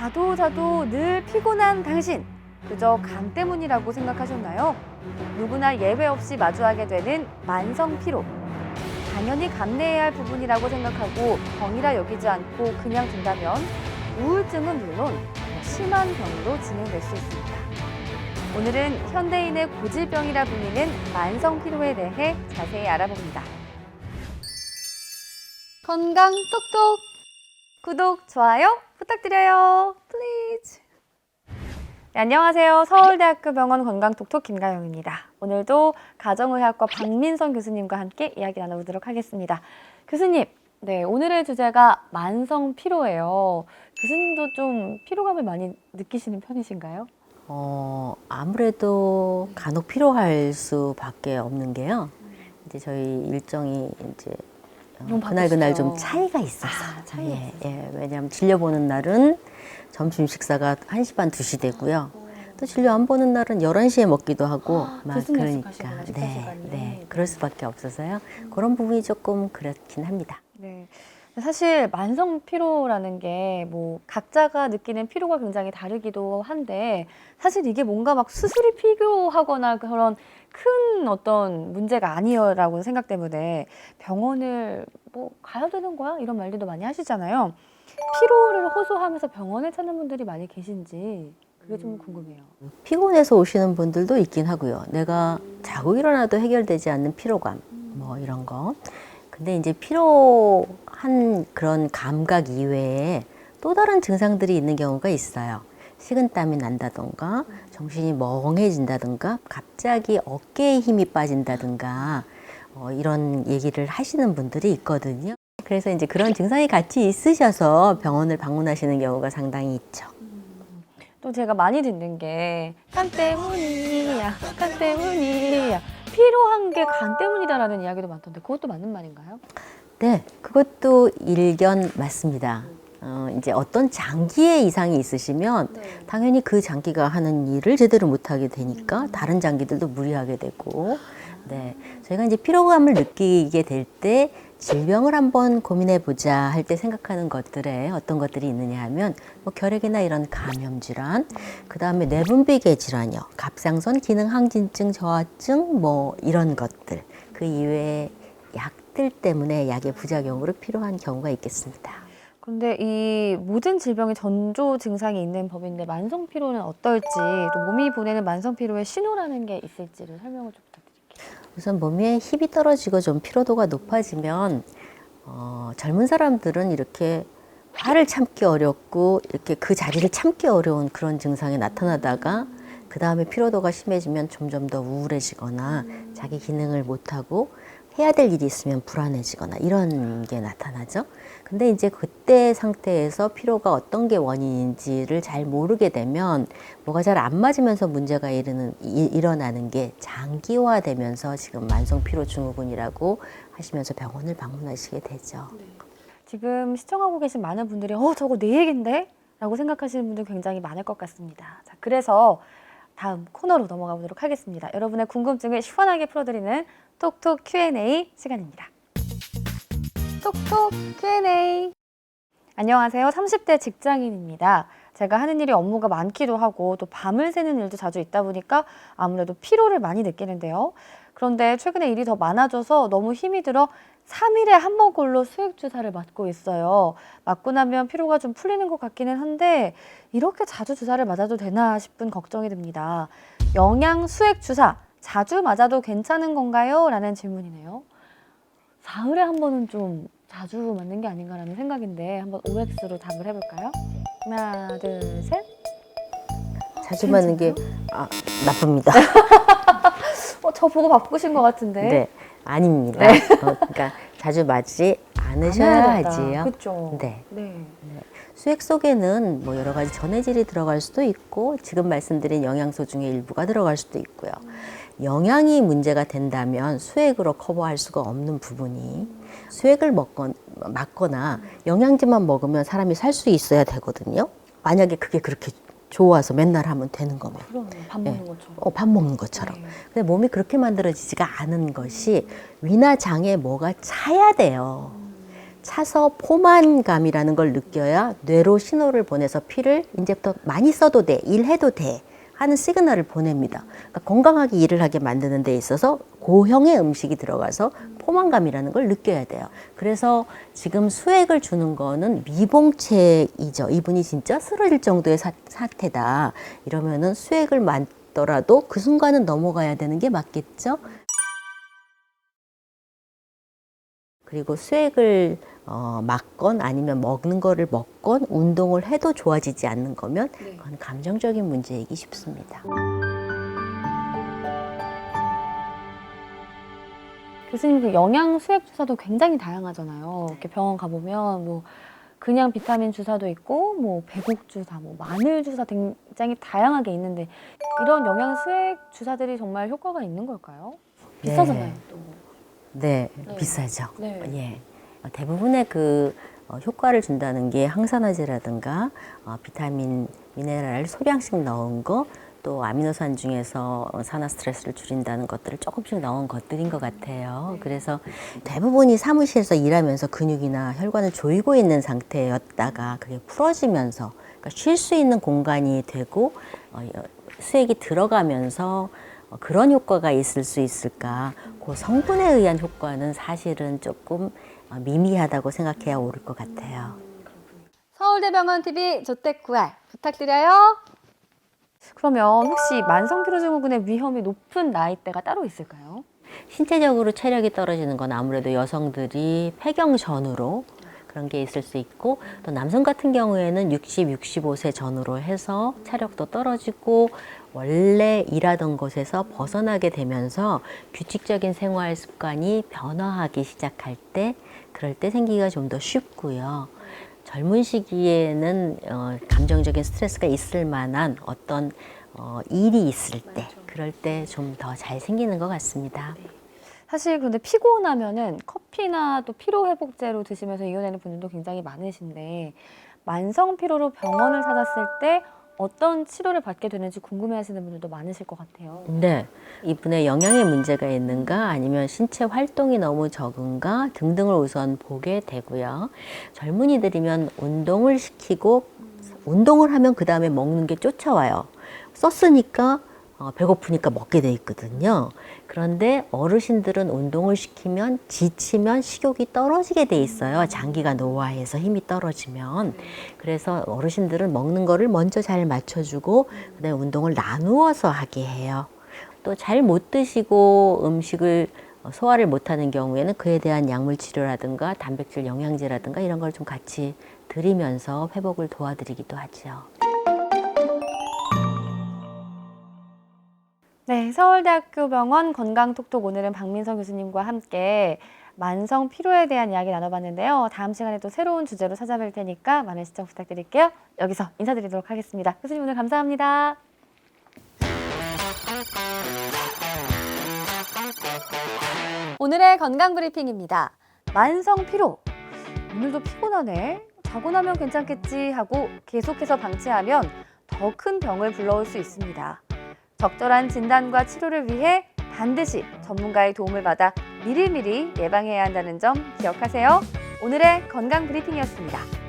자도 늘 피곤한 당신. 그저 감 때문이라고 생각하셨나요? 누구나 예외 없이 마주하게 되는 만성 피로. 당연히 감내해야 할 부분이라고 생각하고 병이라 여기지 않고 그냥 둔다면 우울증은 물론 심한 병으로 진행될 수 있습니다. 오늘은 현대인의 고질병이라 불리는 만성 피로에 대해 자세히 알아봅니다. 건강 똑똑! 구독, 좋아요 부탁드려요. 플리즈. 네, 안녕하세요. 서울대학교 병원 건강톡톡 김가영입니다. 오늘도 가정의학과 박민선 교수님과 함께 이야기 나눠보도록 하겠습니다. 교수님, 네, 오늘의 주제가 만성 피로예요. 교수님도 좀 피로감을 많이 느끼시는 편이신가요? 아무래도 간혹 피로할 수밖에 없는 게요. 이제 저희 일정이 이제 그날 좀 차이가 있어서. 차이가 있어서. 왜냐하면 진료 보는 날은 점심 식사가 1시 반, 2시 되고요. 또 진료 안 보는 날은 11시에 먹기도 하고 그러니까 그럴 수밖에 없어서요. 그런 부분이 조금 그렇긴 합니다. 네. 사실 만성 피로라는 게 뭐 각자가 느끼는 피로가 굉장히 다르기도 한데 사실 이게 뭔가 막 수술이 필요하거나 그런 큰 어떤 문제가 아니라고 생각 때문에 병원을 뭐 가야 되는 거야? 이런 말들도 많이 하시잖아요. 피로를 호소하면서 병원을 찾는 분들이 많이 계신지 그게 좀 궁금해요. 피곤해서 오시는 분들도 있긴 하고요. 내가 자고 일어나도 해결되지 않는 피로감, 뭐 이런 거. 근데 이제 피로한 그런 감각 이외에 또 다른 증상들이 있는 경우가 있어요. 식은땀이 난다던가, 정신이 멍해진다던가, 갑자기 어깨에 힘이 빠진다던가, 이런 얘기를 하시는 분들이 있거든요. 그래서 이제 그런 증상이 같이 있으셔서 병원을 방문하시는 경우가 상당히 있죠. 또 제가 많이 듣는 게 간 때문이야, 간 때문이야. 피로한 게 간 때문이다라는 이야기도 많던데 그것도 맞는 말인가요? 네, 그것도 일견 맞습니다. 이제 어떤 장기의 이상이 있으시면 당연히 그 장기가 하는 일을 제대로 못하게 되니까 다른 장기들도 무리하게 되고, 네, 저희가 이제 피로감을 느끼게 될 때 질병을 한번 고민해 보자 할 때 생각하는 것들에 어떤 것들이 있느냐 하면 뭐 결핵이나 이런 감염 질환, 그 다음에 뇌분비계 질환이요, 갑상선 기능 항진증, 저하증, 뭐 이런 것들, 그 이외에 약들 때문에 약의 부작용으로 필요한 경우가 있겠습니다. 근데 이 모든 질병의 전조 증상이 있는 법인데 만성 피로는 어떨지 또 몸이 보내는 만성 피로의 신호라는 게 있을지를 설명을 좀 부탁드릴게요. 우선 몸에 힘이 떨어지고 좀 피로도가 높아지면 젊은 사람들은 이렇게 화를 참기 어렵고 이렇게 그 자리를 참기 어려운 그런 증상이 나타나다가 그 다음에 피로도가 심해지면 점점 더 우울해지거나 자기 기능을 못하고 해야 될 일이 있으면 불안해지거나 이런 게 나타나죠. 근데 이제 그때 상태에서 피로가 어떤 게 원인인지를 잘 모르게 되면 뭐가 잘 안 맞으면서 문제가 일어나는 게 장기화되면서 지금 만성 피로 증후군이라고 하시면서 병원을 방문하시게 되죠. 네. 지금 시청하고 계신 많은 분들이 저거 내 얘긴데? 라고 생각하시는 분들 굉장히 많을 것 같습니다. 자, 그래서 다음 코너로 넘어가 보도록 하겠습니다. 여러분의 궁금증을 시원하게 풀어드리는 톡톡 Q&A 시간입니다. 톡톡 Q&A. 안녕하세요. 30대 직장인입니다. 제가 하는 일이 업무가 많기도 하고 또 밤을 새는 일도 자주 있다 보니까 아무래도 피로를 많이 느끼는데요. 그런데 최근에 일이 더 많아져서 너무 힘이 들어 3일에 한 번꼴로 수액 주사를 맞고 있어요. 맞고 나면 피로가 좀 풀리는 것 같기는 한데 이렇게 자주 주사를 맞아도 되나 싶은 걱정이 듭니다. 영양 수액 주사 자주 맞아도 괜찮은 건가요? 라는 질문이네요. 사흘에 한 번은 좀 자주 맞는 게 아닌가라는 생각인데 한번 OX로 답을 해볼까요? 하나, 둘, 셋. 자주 맞는 게 나쁩니다. 저 보고 바쁘신 것 같은데. 네, 아닙니다. 네. 그러니까 자주 맞지 않으셔야 하지요. 그렇죠. 네. 네. 수액 속에는 뭐 여러 가지 전해질이 들어갈 수도 있고 지금 말씀드린 영양소 중에 일부가 들어갈 수도 있고요. 영양이 문제가 된다면 수액으로 커버할 수가 없는 부분이 수액을 맞거나 영양제만 먹으면 사람이 살 수 있어야 되거든요. 만약에 그게 그렇게 좋아서 맨날 하면 되는 거면. 그럼 밥 먹는 것처럼. 밥 먹는 것처럼. 네. 근데 몸이 그렇게 만들어지지가 않은 것이 위나 장에 뭐가 차야 돼요. 차서 포만감이라는 걸 느껴야 뇌로 신호를 보내서 피를 이제부터 많이 써도 돼, 일해도 돼 하는 시그널을 보냅니다. 그러니까 건강하게 일을 하게 만드는 데 있어서 고형의 음식이 들어가서 포만감이라는 걸 느껴야 돼요. 그래서 지금 수액을 주는 거는 미봉책이죠. 이분이 진짜 쓰러질 정도의 사태다. 이러면은 수액을 맞더라도 그 순간은 넘어가야 되는 게 맞겠죠. 그리고 수액을 맞건 아니면 먹는 거를 먹건 운동을 해도 좋아지지 않는 거면 그건 감정적인 문제이기 쉽습니다. 교수님, 그 영양 수액 주사도 굉장히 다양하잖아요. 이렇게 병원 가보면 뭐 그냥 비타민 주사도 있고 뭐 배국 주사, 뭐 마늘 주사 굉장히 다양하게 있는데 이런 영양 수액 주사들이 정말 효과가 있는 걸까요? 비싸잖아요, 또. 네, 네. 비싸죠. 네. 예. 대부분의 그 효과를 준다는 게 항산화제라든가 비타민, 미네랄 소량씩 넣은 거, 또 아미노산 중에서 산화 스트레스를 줄인다는 것들을 조금씩 넣은 것들인 것 같아요. 그래서 대부분이 사무실에서 일하면서 근육이나 혈관을 조이고 있는 상태였다가 그게 풀어지면서 그러니까 쉴 수 있는 공간이 되고 수액이 들어가면서 그런 효과가 있을 수 있을까? 그 성분에 의한 효과는 사실은 조금 미미하다고 생각해야 옳을 것 같아요. 서울대병원 TV 조태쿠알 부탁드려요. 그러면 혹시 만성피로증후군의 위험이 높은 나이대가 따로 있을까요? 신체적으로 체력이 떨어지는 건 아무래도 여성들이 폐경 전후로 그런 게 있을 수 있고 또 남성 같은 경우에는 60, 65세 전후로 해서 체력도 떨어지고 원래 일하던 곳에서 벗어나게 되면서 규칙적인 생활 습관이 변화하기 시작할 때 그럴 때 생기기가 좀 더 쉽고요. 젊은 시기에는 감정적인 스트레스가 있을 만한 어떤 일이 있을 때 그럴 때 좀 더 잘 생기는 것 같습니다. 사실 근데 피곤하면은 커피나 또 피로회복제로 드시면서 이겨내는 분들도 굉장히 많으신데 만성 피로로 병원을 찾았을 때 어떤 치료를 받게 되는지 궁금해하시는 분들도 많으실 것 같아요. 네, 이분의 영양에 문제가 있는가 아니면 신체 활동이 너무 적은가 등등을 우선 보게 되고요. 젊은이들이면 운동을 시키고 운동을 하면 그 다음에 먹는 게 쫓아와요. 썼으니까 배고프니까 먹게 돼 있거든요. 그런데 어르신들은 운동을 시키면 지치면 식욕이 떨어지게 돼 있어요. 장기가 노화해서 힘이 떨어지면. 그래서 어르신들은 먹는 거를 먼저 잘 맞춰주고 그다음에 운동을 나누어서 하게 해요. 또 잘 못 드시고 음식을 소화를 못하는 경우에는 그에 대한 약물 치료라든가 단백질 영양제라든가 이런 걸 좀 같이 드리면서 회복을 도와드리기도 하죠. 네, 서울대학교 병원 건강톡톡 오늘은 박민성 교수님과 함께 만성 피로에 대한 이야기 나눠봤는데요. 다음 시간에 또 새로운 주제로 찾아뵐 테니까 많은 시청 부탁드릴게요. 여기서 인사드리도록 하겠습니다. 교수님 오늘 감사합니다. 오늘의 건강 브리핑입니다. 만성 피로. 오늘도 피곤하네. 자고 나면 괜찮겠지 하고 계속해서 방치하면 더 큰 병을 불러올 수 있습니다. 적절한 진단과 치료를 위해 반드시 전문가의 도움을 받아 미리미리 예방해야 한다는 점 기억하세요. 오늘의 건강 브리핑이었습니다.